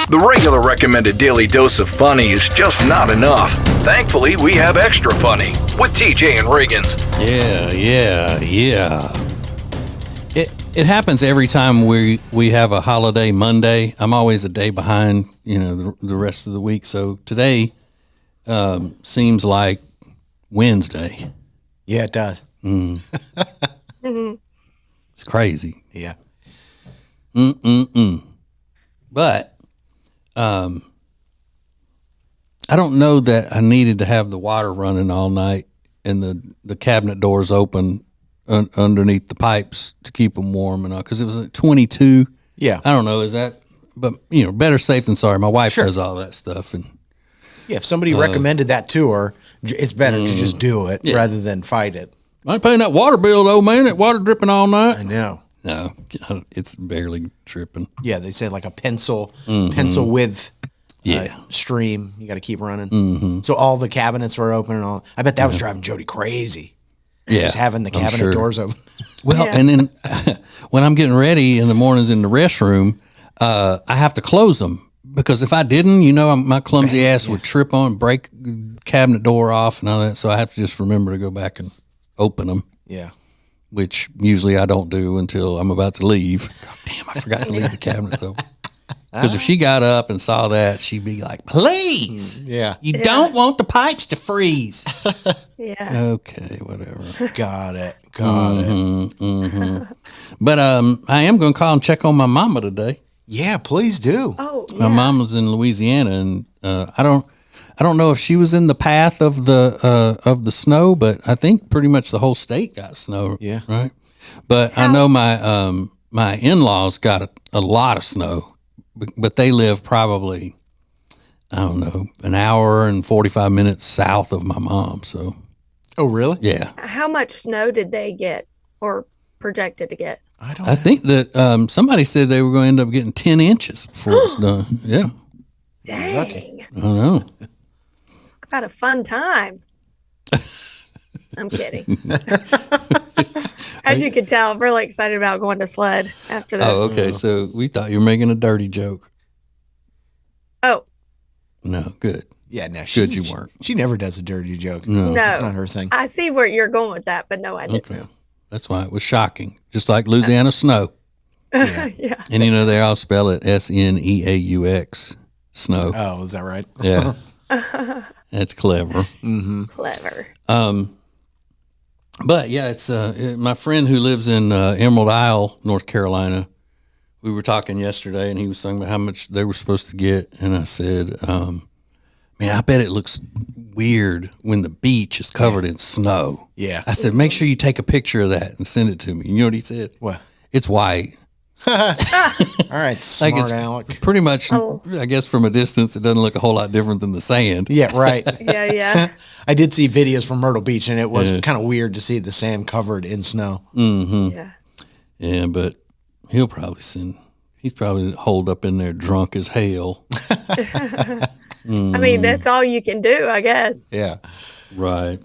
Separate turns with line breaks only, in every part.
The regular recommended daily dose of funny is just not enough. Thankfully, we have extra funny with TJ and Riggins.
Yeah. It happens every time we have a holiday Monday. I'm always a day behind, the rest of the week. So today seems like Wednesday.
Yeah, it does.
It's crazy.
Yeah.
But I don't know that I needed to have the water running all night and the cabinet doors open underneath the pipes to keep them warm and all, because it was at 22.
Yeah.
I don't know. Is that, but better safe than sorry. My wife does all that stuff. And
yeah, if somebody recommended that to her, it's better to just do it rather than fight it.
I ain't paying that water bill though, man. That water dripping all night.
I know.
No, it's barely dripping.
Yeah, they say like a pencil width stream. You got to keep running. So all the cabinets were open and all. I bet that was driving Jody crazy.
Yeah,
just having the cabinet doors open.
Well, and then when I'm getting ready in the mornings in the restroom, I have to close them, because if I didn't, my clumsy ass would trip on, break cabinet door off and all that. So I have to just remember to go back and open them.
Yeah.
Which usually I don't do until I'm about to leave. God damn, I forgot to leave the cabinet open. Because if she got up and saw that, she'd be like, please.
Yeah.
You don't want the pipes to freeze.
Yeah.
Okay, whatever.
Got it.
But I am going to call and check on my mama today.
Yeah, please do.
Oh, yeah.
My mom was in Louisiana, and I don't know if she was in the path of the snow, but I think pretty much the whole state got snow.
Yeah.
Right. But I know my in-laws got a lot of snow, but they live probably, I don't know, an hour and 45 minutes south of my mom. So.
Oh, really?
Yeah.
How much snow did they get or projected to get?
I think that somebody said they were going to end up getting 10 inches before it's done. Yeah.
Dang.
Lucky.
I know.
About a fun time. I'm kidding. As you can tell, I'm really excited about going to sled after this.
Oh, okay. So we thought you were making a dirty joke.
Oh.
No, good.
Yeah, no.
Good you weren't.
She never does a dirty joke.
No.
That's not her thing.
I see where you're going with that, but no, I didn't.
Okay. That's why it was shocking. Just like Louisiana snow.
Yeah.
And they all spell it Sneaux, snow.
Oh, is that right?
Yeah. That's clever.
Clever.
But yeah, it's my friend who lives in Emerald Isle, North Carolina. We were talking yesterday, and he was talking about how much they were supposed to get, and I said, "Man, I bet it looks weird when the beach is covered in snow."
Yeah.
I said, "Make sure you take a picture of that and send it to me." And you know what he said?
What?
It's white.
All right, smart
it's
Alec.
pretty much, I guess from a distance, it doesn't look a whole lot different than the sand.
Yeah, right.
Yeah.
I did see videos from Myrtle Beach, and it was kind of weird to see the sand covered in snow.
Yeah.
Yeah, but he'll probably he's probably holed up in there drunk as hell.
I mean, that's all you can do, I guess.
Yeah.
Right.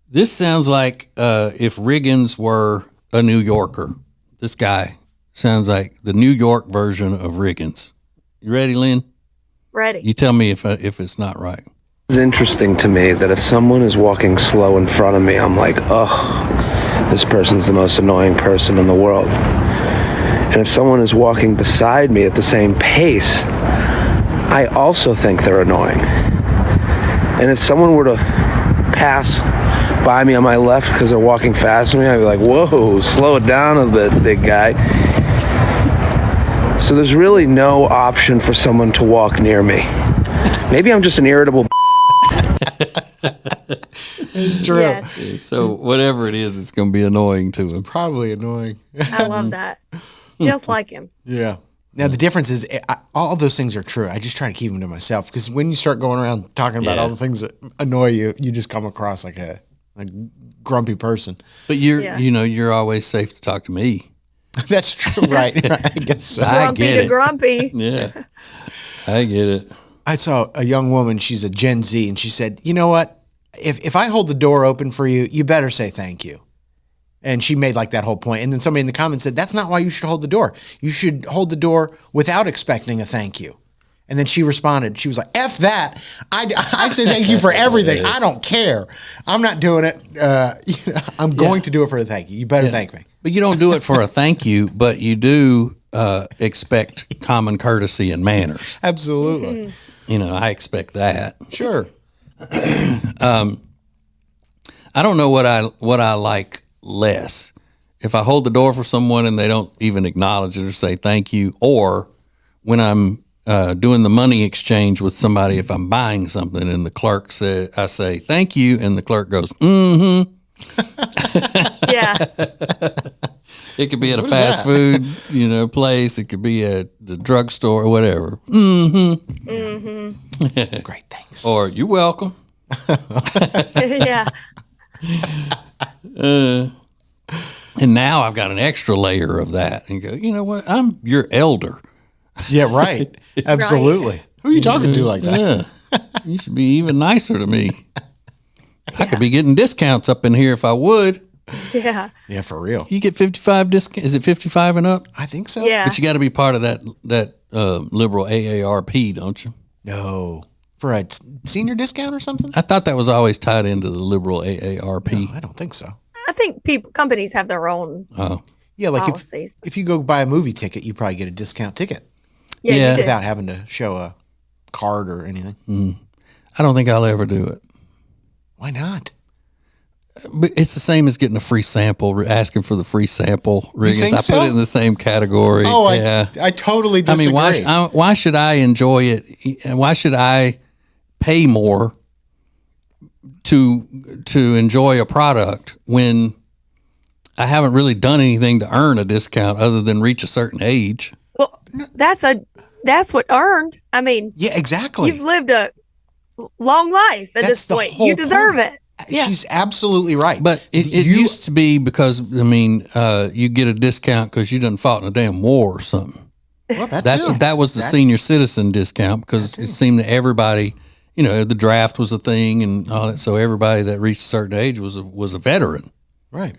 This sounds like if Riggins were a New Yorker. This guy sounds like the New York version of Riggins. You ready, Lynn?
Ready.
You tell me if it's not right.
It's interesting to me that if someone is walking slow in front of me, I'm like, oh, this person's the most annoying person in the world. And if someone is walking beside me at the same pace, I also think they're annoying. And if someone were to pass by me on my left because they're walking fast than me, I'd be like, whoa, slow it down a bit, big guy. So there's really no option for someone to walk near me. Maybe I'm just an irritable.
It's true.
Yes.
So whatever it is, it's going to be annoying to him.
Probably annoying.
I love that. Just like him.
Yeah. Now, the difference is all those things are true. I just try to keep them to myself, because when you start going around talking about all the things that annoy you, you just come across like a grumpy person.
But you're always safe to talk to me.
That's true, right? I guess so.
Grumpy
get
to
it.
grumpy.
Yeah, I get it.
I saw a young woman, she's a Gen Z, and she said, you know what? If I hold the door open for you, you better say thank you. And she made like that whole point. And then somebody in the comments said, that's not why you should hold the door. You should hold the door without expecting a thank you. And then she responded. She was like, F that. I say thank you for everything. I don't care. I'm not doing it. I'm going to do it for a thank you. You better thank me.
But you don't do it for a thank you, but you do expect common courtesy and manners.
Absolutely.
I expect that.
Sure.
I don't know what I like less. If I hold the door for someone and they don't even acknowledge it or say thank you, or when I'm doing the money exchange with somebody, if I'm buying something and the clerk says, I say thank you, and the clerk goes, mm-hmm.
Yeah.
It could be at a fast food, place. It could be at the drugstore or whatever. Mm-hmm.
Mm-hmm.
Great, thanks.
Or you're welcome.
Yeah.
And now I've got an extra layer of that and go, you know what? I'm your elder.
Yeah, right. Absolutely. Who are you talking to like that?
Yeah. You should be even nicer to me. I could be getting discounts up in here if I would.
Yeah.
Yeah, for real.
You get 55 discount. Is it 55 and up?
I think so.
Yeah.
But you got to be part of that liberal AARP, don't you?
No. For a senior discount or something?
I thought that was always tied into the liberal AARP.
No, I don't think so.
I think companies have their own
Oh,
Yeah, like
policies.
if you go buy a movie ticket, you probably get a discount ticket
Yeah,
Yeah.
you do.
without having to show a card or anything.
I don't think I'll ever do it.
Why not?
But it's the same as getting a free sample, asking for the free sample. Riggins.
think
I
so?
put it in the same category.
Oh,
yeah.
I totally
I
disagree.
mean, why should I enjoy it? And why should I pay more to enjoy a product when I haven't really done anything to earn a discount other than reach a certain age?
Well, that's what earned. I mean,
Yeah, exactly.
you've lived a long life at this
the
point.
whole
You deserve
point.
it. Yeah.
She's absolutely right.
But it used to be because, you get a discount because you done fought in a damn war or something.
Well, that
was the senior citizen discount because it seemed that everybody, the draft was a thing and all that. So everybody that reached a certain age was a veteran.
right.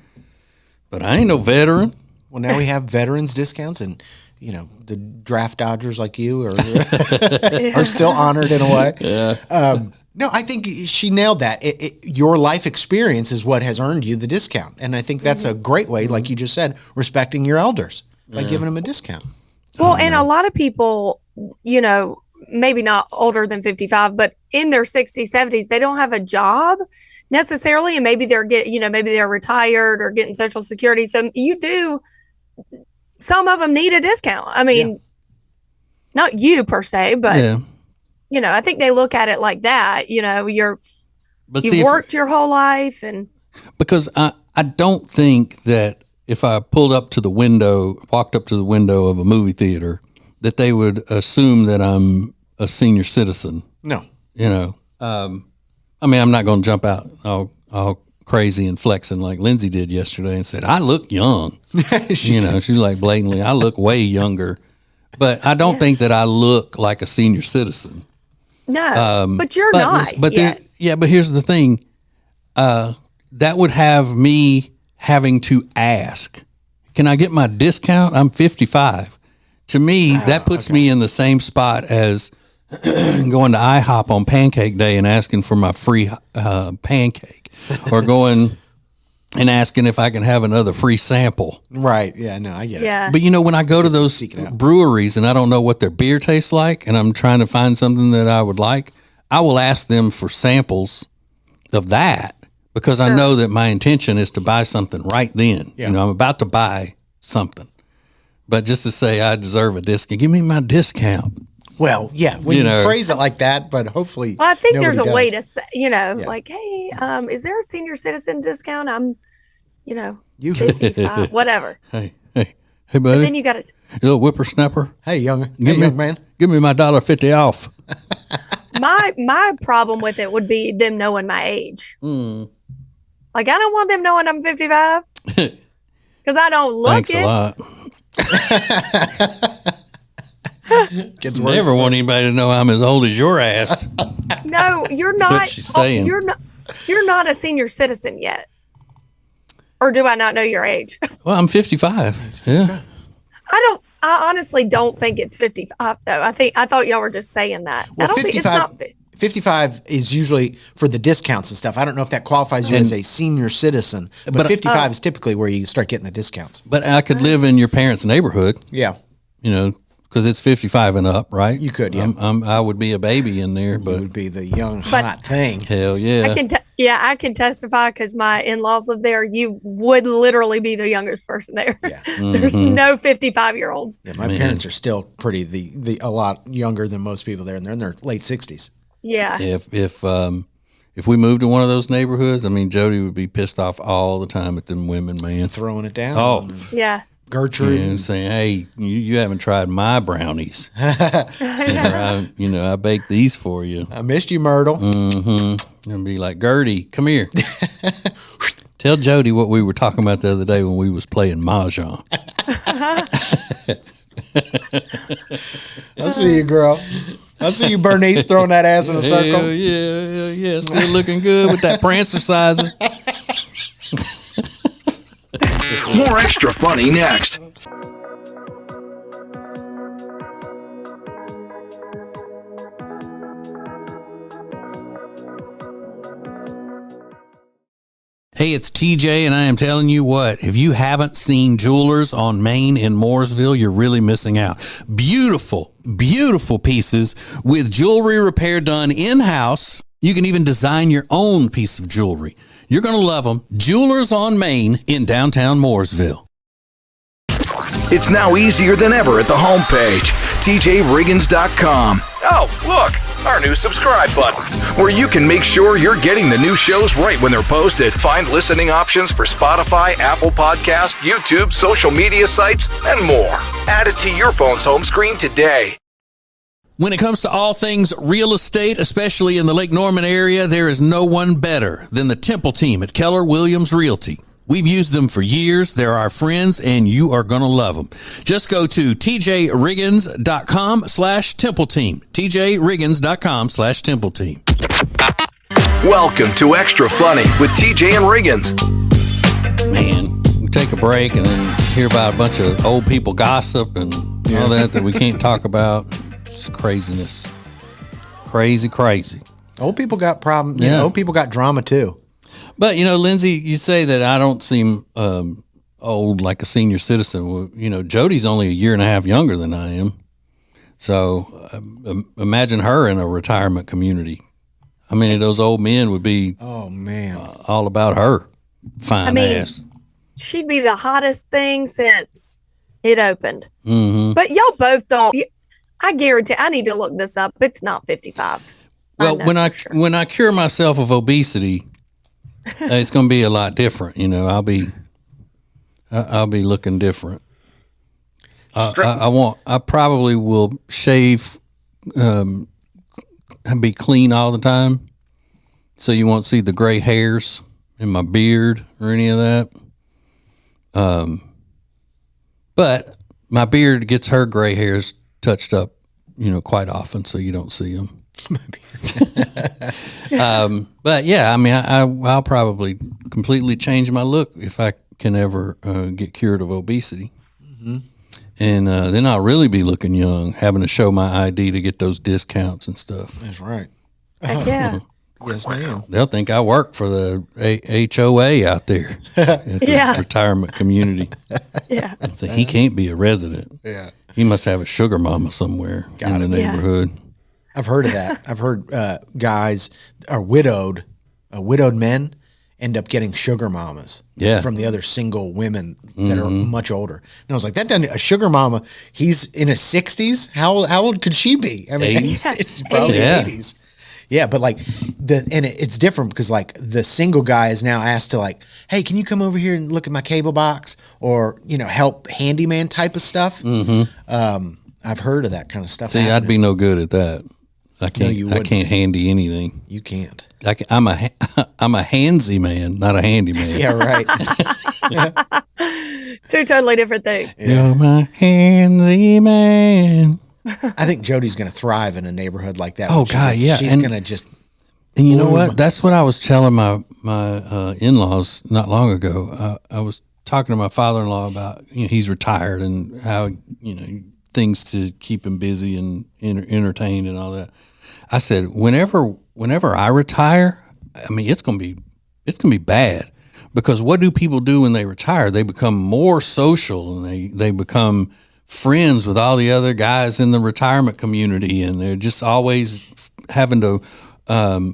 But I ain't no veteran.
Well, now we have veterans discounts, and the draft dodgers like you are still honored in a way. Yeah. No, I think she nailed that. Your life experience is what has earned you the discount, and I think that's a great way, like you just said, respecting your elders by giving them a discount.
Well, and a lot of people, maybe not older than 55, but in their 60s, 70s, they don't have a job necessarily. And maybe maybe they're retired or getting Social Security. So some of them need a discount. I mean, not you per se, but, I think they look at it like that. You've worked your whole life. And
because I don't think that if I walked up to the window of a movie theater, that they would assume that I'm a senior citizen.
No.
I'm not going to jump out all crazy and flexing like Lindsay did yesterday and said, I look young. She's like blatantly, I look way younger. But I don't think that I look like a senior citizen.
no, but you're not.
But
yet.
but here's the thing. That would have me having to ask, can I get my discount? I'm 55. To me, that puts me in the same spot as going to IHOP on Pancake Day and asking for my free pancake, or going and asking if I can have another free sample.
Right. Yeah, no, I get it.
Yeah.
But when I go to those
Seek it out.
breweries and I don't know what their beer tastes like, and I'm trying to find something that I would like, I will ask them for samples of that because I know that my intention is to buy something right then.
Yeah.
I'm about to buy something. But just to say I deserve a discount, give me my discount.
Well, yeah, when you phrase it like that, but hopefully,
Well, I think there's a
nobody
way
does.
to say, like, hey, is there a senior citizen discount? I'm,
You-
55, whatever.
Hey,
But
buddy,
then you got to,
you little whippersnapper,
Hey, young
Give me-
man.
give me my $1.50 off.
my problem with it would be them knowing my age. Like, I don't want them knowing I'm 55 because I don't look
Thanks
it.
a lot.
Gets worse.
Never want anybody to know I'm as old as your ass.
No, you're
what
not.
she's saying.
You're not a senior citizen yet. Or do I not know your age?
Well, I'm 55. Yeah.
I honestly don't think it's 55 though. I thought y'all were just saying that.
Well,
I don't think it's not
55 is usually for the discounts and stuff. I don't know if that qualifies you as a senior citizen, but 55 is typically where you start getting the discounts.
But I could live in your parents' neighborhood.
Yeah.
You know, because it's 55 and up, right?
You could, yeah.
I would be a baby in there, but
It would be the young, hot thing.
hell yeah.
I can testify because my in-laws live there. You would literally be the youngest person there.
Yeah.
There's no 55-year-olds.
Yeah, my parents are still pretty a lot younger than most people there, and they're in their late 60s.
Yeah.
If we moved to one of those neighborhoods, I mean, Jody would be pissed off all the time at them women, man.
Throwing it down.
Oh,
Yeah.
Gertrude.
and saying, "Hey, you haven't tried my brownies. I baked these for you."
I missed you, Myrtle.
And be like, "Gertie, come here. Tell Jody what we were talking about the other day when we was playing mahjong."
I see you, girl. I see you, Bernice, throwing that ass in a circle.
Hell yeah, still looking good with that prancer sizing.
More extra funny next.
Hey, it's TJ, and I am telling you what, if you haven't seen Jewelers on Main in Mooresville, you're really missing out. Beautiful, beautiful pieces with jewelry repair done in-house. You can even design your own piece of jewelry. You're going to love them. Jewelers on Main in downtown Mooresville.
It's now easier than ever at the homepage, tjriggins.com. Oh, look, our new subscribe button, where you can make sure you're getting the new shows right when they're posted. Find listening options for Spotify, Apple Podcasts, YouTube, social media sites, and more. Add it to your phone's home screen today.
When it comes to all things real estate, especially in the Lake Norman area, there is no one better than the Temple team at Keller Williams Realty. We've used them for years. They're our friends, and you are going to love them. Just go to tjriggins.com/Temple Team. tjriggins.com/Temple Team.
Welcome to Extra Funny with TJ and Riggins.
Man, we take a break and then hear about a bunch of old people gossip and all that we can't talk about. Just craziness. Crazy.
Old people got problems.
Yeah.
Old people got drama, too.
But, Lindsay, you say that I don't seem old like a senior citizen. Well, Jody's only a year and a half younger than I am. So imagine her in a retirement community. How many of those old men would be all about her fine ass?
She'd be the hottest thing since it opened.
Mm-hmm.
But y'all both don't. I guarantee, I need to look this up. It's not 55.
Well, when I cure myself of obesity, it's going to be a lot different. I'll be looking different. I probably will shave, and be clean all the time, so you won't see the gray hairs in my beard or any of that. But my beard gets her gray hairs touched up, quite often, so you don't see them. But yeah, I mean, I'll probably completely change my look if I can ever get cured of obesity. Mm-hmm. And then I'll really be looking young, having to show my ID to get those discounts and stuff.
That's right.
Heck yeah.
Yes, ma'am.
They'll think I work for the HOA out there at the retirement community.
Yeah.
So he can't be a resident.
Yeah.
He must have a sugar mama somewhere in the neighborhood.
I've heard of that. I've heard guys are widowed men end up getting sugar mamas from the other single women that are much older. And I was like, a sugar mama, he's in his 60s? How old could she be? I mean, it's probably 80s. Yeah, but it's different because like the single guy is now asked to like, hey, can you come over here and look at my cable box or, help handyman type of stuff? Mm-hmm. I've heard of that kind of stuff.
See, I'd be no good at that. I can't handy anything.
You can't.
I'm a handsy man, not a handyman.
Yeah, right.
Two totally different things.
Yeah. You're my handsy man.
I think Jody's going to thrive in a neighborhood like that.
Oh God, yeah.
She's going to just
And you know what? That's what I was telling my in-laws not long ago. I was talking to my father-in-law about, he's retired and how, things to keep him busy and entertained and all that. I said, whenever I retire, I mean, it's gonna be bad, because what do people do when they retire? They become more social, and they become friends with all the other guys in the retirement community, and they're just always having to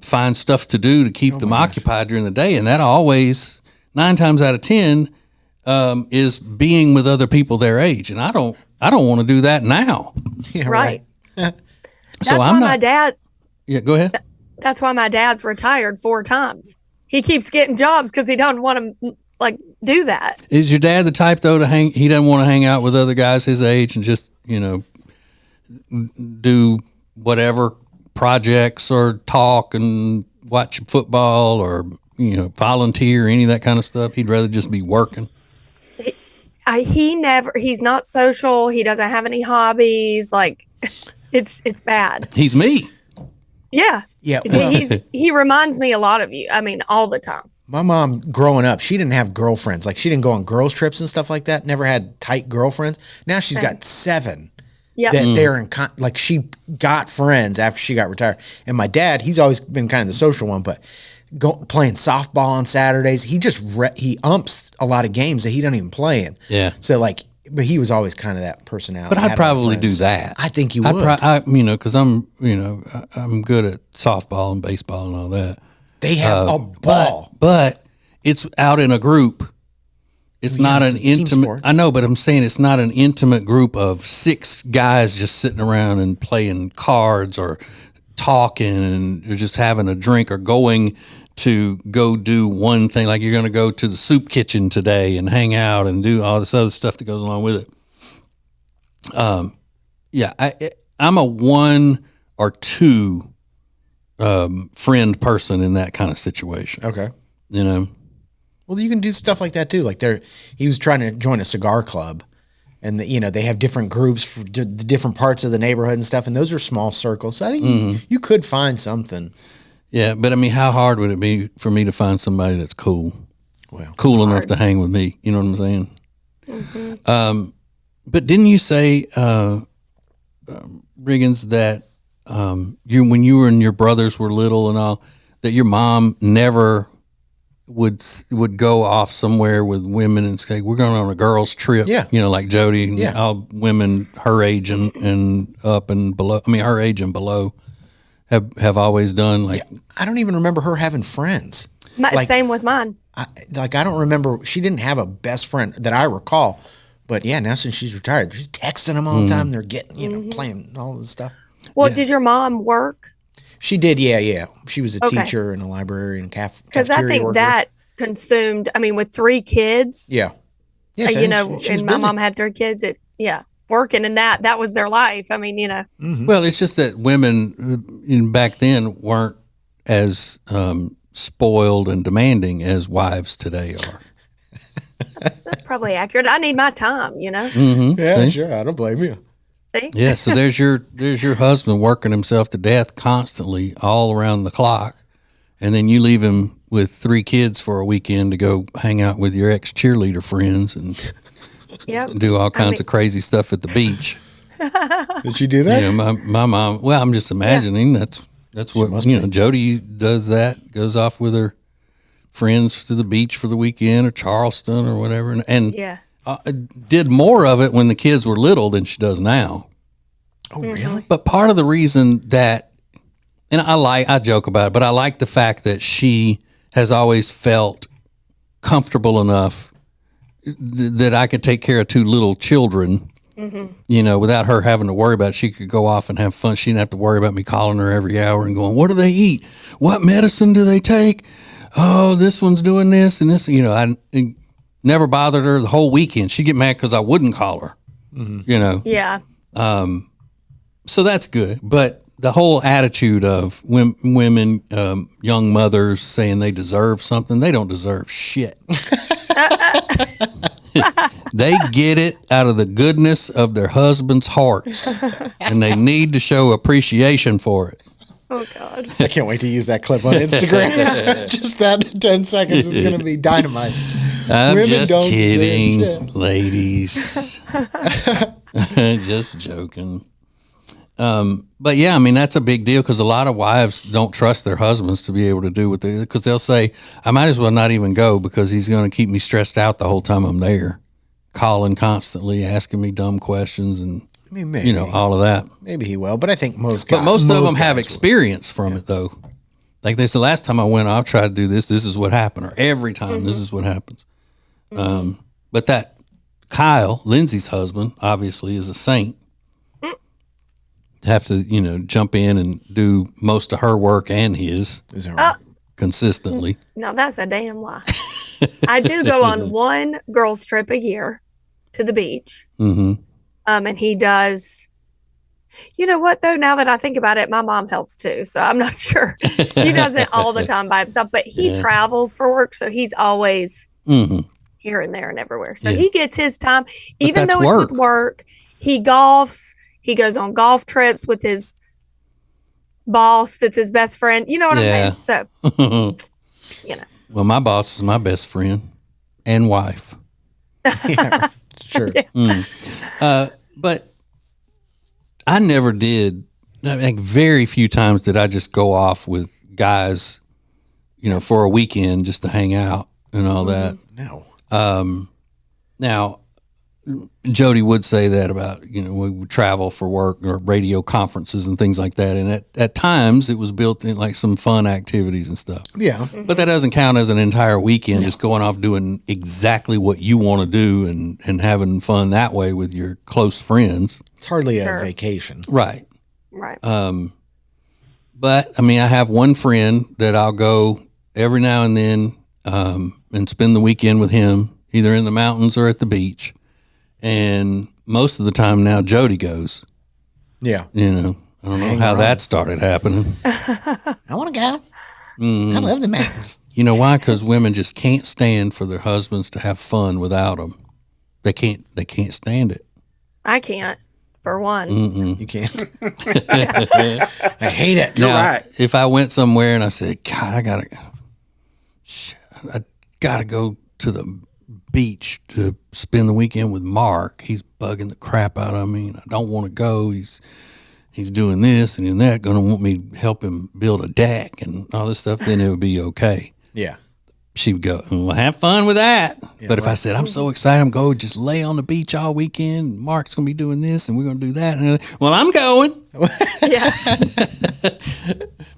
find stuff to do to keep them occupied during the day, and that always 9 times out of 10 is being with other people their age, and I don't want to do that now.
Yeah,
Right.
right.
That's why my dad.
Yeah, go ahead.
That's why my dad's retired 4 times. He keeps getting jobs because he doesn't want to do that.
Is your dad the type though he doesn't want to hang out with other guys his age and just do whatever projects or talk and watch football or volunteer or any of that kind of stuff? He'd rather just be working.
He's not social. He doesn't have any hobbies. It's bad.
He's me.
Yeah.
Yeah.
He reminds me a lot of you. I mean, all the time.
My mom, growing up, she didn't have girlfriends. She didn't go on girls' trips and stuff like that. Never had tight girlfriends. Now she's got 7
Yep.
that they're in she got friends after she got retired. And my dad, he's always been kind of the social one, but playing softball on Saturdays, he just he umps a lot of games that he doesn't even play in.
Yeah.
So but he was always kind of that personality.
But I'd probably do that.
I think you would.
Because I'm good at softball and baseball and all that.
They have a ball.
But it's out in a group. It's not an
team
intimate.
sport.
I know, but I'm saying it's not an intimate group of 6 guys just sitting around and playing cards or talking and just having a drink or going to go do one thing. Like you're going to go to the soup kitchen today and hang out and do all this other stuff that goes along with it. I'm a 1 or 2 friend person in that kind of situation.
Okay.
Well,
you can do stuff like that too. He was trying to join a cigar club, and they have different groups for the different parts of the neighborhood and stuff, and those are small circles. So I think you could find something.
Yeah, but I mean, how hard would it be for me to find somebody that's cool?
Well,
cool enough to hang with me. You know what I'm saying?
Mm-hmm.
But didn't you say, Riggins, that when you and your brothers were little and all, that your mom never would go off somewhere with women and say, we're going on a girls' trip?
Yeah.
Like Jody and
Yeah.
all women her age and up and below. I mean, her age and below have always done.
I don't even remember her having friends.
Same with mine.
I don't remember. She didn't have a best friend that I recall. But yeah, now since she's retired, she's texting them all the time. They're getting, playing all this stuff.
Well, did your mom work?
She did, yeah. She was a teacher and a librarian and cafeteria
Because I think
worker.
that consumed, with 3 kids.
Yeah. Yeah,
and
she was
my
busy.
mom had 3 kids. Working and that was their life.
Well, it's just that women back then weren't as spoiled and demanding as wives today are.
That's probably accurate. I need my time,
Mm-hmm.
Yeah,
See?
sure. I don't blame you.
See?
Yeah, so there's your husband working himself to death constantly all around the clock, and then you leave him with 3 kids for a weekend to go hang out with your ex-cheerleader friends and do all kinds of crazy stuff at the beach.
Did she do that?
My mom, well, I'm just imagining that's what, Jody does that, goes off with her friends to the beach for the weekend or Charleston or whatever. And did more of it when the kids were little than she does now.
Oh, really?
But part of the reason that, and I joke about it, but I like the fact that she has always felt comfortable enough that I could take care of 2 little children, without her having to worry about it. She could go off and have fun. She didn't have to worry about me calling her every hour and going, what do they eat? What medicine do they take? Oh, this one's doing this and this. It never bothered her the whole weekend. She'd get mad because I wouldn't call her,
Yeah.
So that's good. But the whole attitude of women, young mothers saying they deserve something, they don't deserve shit. They get it out of the goodness of their husbands' hearts, and they need to show appreciation for it.
Oh, God.
I can't wait to use that clip on Instagram. Just that 10 seconds is going to be dynamite.
I'm
Women
just
don't deserve
kidding,
shit.
ladies. Just joking. But yeah, I mean, that's a big deal because a lot of wives don't trust their husbands to be able to do what they, because they'll say, I might as well not even go because he's going to keep me stressed out the whole time I'm there, calling constantly, asking me dumb questions and,
I mean, maybe.
all of that.
Maybe he will, but I think most guys.
But most of them have
guys
experience from it, though. Like they said, last time I went, I've tried to do this. This is what happened. Or every time, this is what happens. But that Kyle, Lindsay's husband, obviously is a saint. Have to, jump in and do most of her work and his
Is that right?
consistently.
No, that's a damn lie. I do go on one girls' trip a year to the beach.
Mm-hmm.
And he does. You know what, though? Now that I think about it, my mom helps too. So I'm not sure. He does it all the time by himself, but he travels for work. So he's always here and there and everywhere. So he gets his time, even though it's with work. He golfs. He goes on golf trips with his boss that's his best friend. You know what I'm saying? So,
Well, my boss is my best friend and wife.
Yeah, sure.
But I never did, like very few times did I just go off with guys, for a weekend just to hang out and all that.
No.
Now, Jody would say that about, we would travel for work or radio conferences and things like that. And at times it was built in like some fun activities and stuff.
Yeah.
But that doesn't count as an entire weekend, just going off doing exactly what you want to do and having fun that way with your close friends.
It's hardly a vacation.
Right.
right.
But I mean, I have one friend that I'll go every now and then and spend the weekend with him, either in the mountains or at the beach. And most of the time now, Jody goes.
Yeah.
I don't know how that started happening.
I want to go. I love the mountains.
You know why? Because women just can't stand for their husbands to have fun without them. They can't stand it.
I can't, for one.
You can't. I hate it.
Now, if I went somewhere and I said, God, I gotta go to the beach to spend the weekend with Mark. He's bugging the crap out of me. I don't want to go. He's doing this and doing that, going to want me to help him build a deck and all this stuff, then it would be okay.
Yeah.
She would go, well, have fun with that. But if I said, I'm so excited, I'm going to just lay on the beach all weekend. Mark's going to be doing this and we're going to do that. And well, I'm going.
Yeah.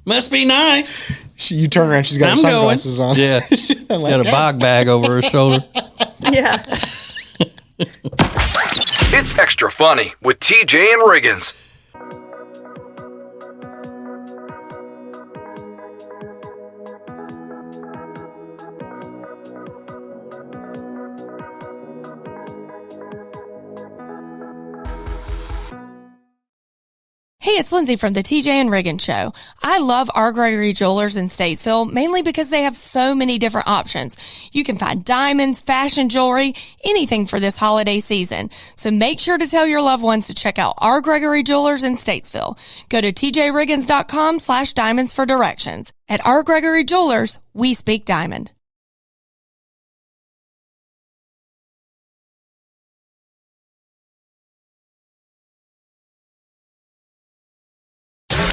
Must be nice.
You turn around, she's got her sunglasses on.
Yeah. Got a bog bag over her shoulder.
Yeah.
It's Extra Funny with TJ and Riggins.
Hey, it's Lindsay from the TJ and Riggins Show. I love our Gregory Jewelers in Statesville, mainly because they have so many different options. You can find diamonds, fashion jewelry, anything for this holiday season. So make sure to tell your loved ones to check out our Gregory Jewelers in Statesville. Go to tjriggins.com/diamonds for directions. At our Gregory Jewelers, we speak diamond.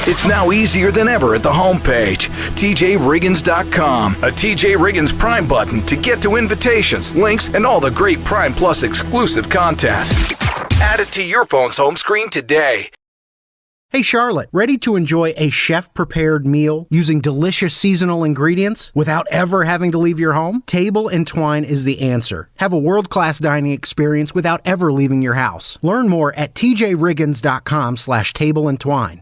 It's now easier than ever at the homepage, TJRiggins.com. A TJ Riggins Prime button to get to invitations, links, and all the great Prime Plus exclusive content. Add it to your phone's home screen today.
Hey Charlotte, ready to enjoy a chef-prepared meal using delicious seasonal ingredients without ever having to leave your home? Table and Twine is the answer. Have a world-class dining experience without ever leaving your house. Learn more at tjriggins.com/tableandtwine.